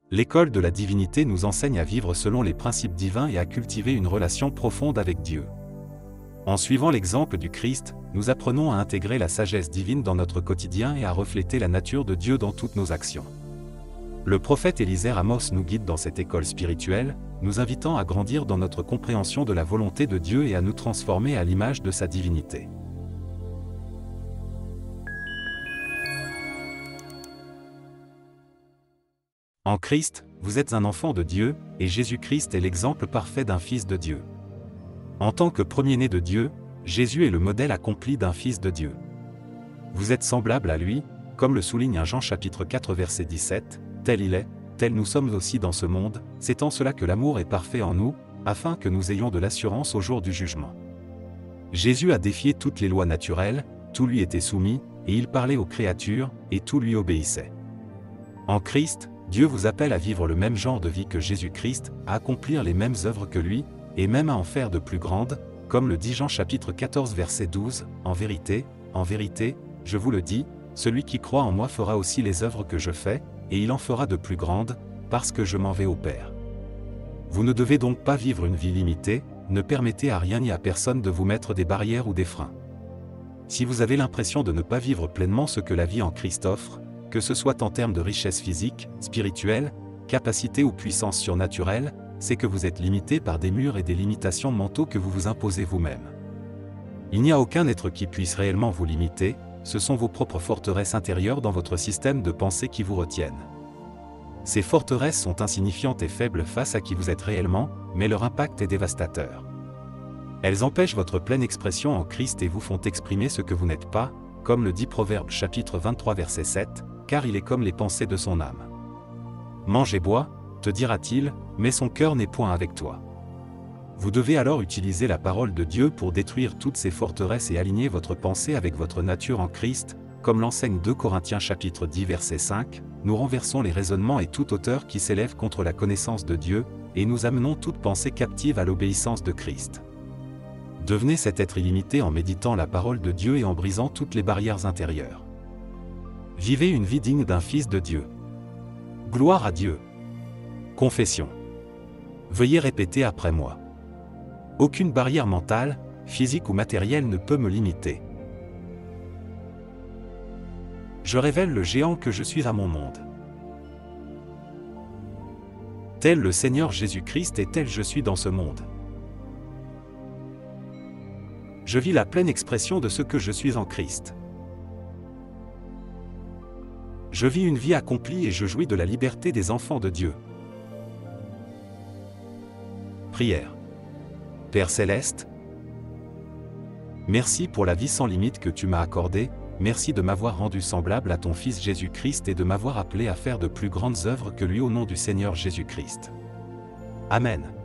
L'école de la divinité nous enseigne à vivre selon les principes divins et à cultiver une relation profonde avec Dieu. En suivant l'exemple du Christ, nous apprenons à intégrer la sagesse divine dans notre quotidien et à refléter la nature de Dieu dans toutes nos actions. Le prophète Élisée Amos nous guide dans cette école spirituelle, nous invitant à grandir dans notre compréhension de la volonté de Dieu et à nous transformer à l'image de sa divinité. En Christ, vous êtes un enfant de Dieu, et Jésus-Christ est l'exemple parfait d'un fils de Dieu. En tant que premier-né de Dieu, Jésus est le modèle accompli d'un fils de Dieu. Vous êtes semblable à lui, comme le souligne 1 Jean chapitre 4 verset 17, tel il est, tel nous sommes aussi dans ce monde, c'est en cela que l'amour est parfait en nous, afin que nous ayons de l'assurance au jour du jugement. Jésus a défié toutes les lois naturelles, tout lui était soumis, et il parlait aux créatures, et tout lui obéissait. En Christ, Dieu vous appelle à vivre le même genre de vie que Jésus-Christ, à accomplir les mêmes œuvres que lui, et même à en faire de plus grandes, comme le dit Jean chapitre 14 verset 12, en vérité, je vous le dis, celui qui croit en moi fera aussi les œuvres que je fais, et il en fera de plus grandes, parce que je m'en vais au Père. Vous ne devez donc pas vivre une vie limitée, ne permettez à rien ni à personne de vous mettre des barrières ou des freins. Si vous avez l'impression de ne pas vivre pleinement ce que la vie en Christ offre, que ce soit en termes de richesse physique, spirituelle, capacité ou puissance surnaturelle, c'est que vous êtes limité par des murs et des limitations mentaux que vous vous imposez vous-même. Il n'y a aucun être qui puisse réellement vous limiter, ce sont vos propres forteresses intérieures dans votre système de pensée qui vous retiennent. Ces forteresses sont insignifiantes et faibles face à qui vous êtes réellement, mais leur impact est dévastateur. Elles empêchent votre pleine expression en Christ et vous font exprimer ce que vous n'êtes pas, comme le dit Proverbe chapitre 23 verset 7, car il est comme les pensées de son âme. Mange et bois, te dira-t-il, mais son cœur n'est point avec toi. Vous devez alors utiliser la parole de Dieu pour détruire toutes ces forteresses et aligner votre pensée avec votre nature en Christ, comme l'enseigne 2 Corinthiens chapitre 10 verset 5, nous renversons les raisonnements et toute hauteur qui s'élève contre la connaissance de Dieu, et nous amenons toute pensée captive à l'obéissance de Christ. Devenez cet être illimité en méditant la parole de Dieu et en brisant toutes les barrières intérieures. Vivez une vie digne d'un fils de Dieu. Gloire à Dieu. Confession. Veuillez répéter après moi. Aucune barrière mentale, physique ou matérielle ne peut me limiter. Je révèle le géant que je suis à mon monde. Tel le Seigneur Jésus-Christ et tel je suis dans ce monde. Je vis la pleine expression de ce que je suis en Christ. Je vis une vie accomplie et je jouis de la liberté des enfants de Dieu. Prière. Père Céleste, merci pour la vie sans limite que tu m'as accordée, merci de m'avoir rendu semblable à ton Fils Jésus-Christ et de m'avoir appelé à faire de plus grandes œuvres que lui au nom du Seigneur Jésus-Christ. Amen.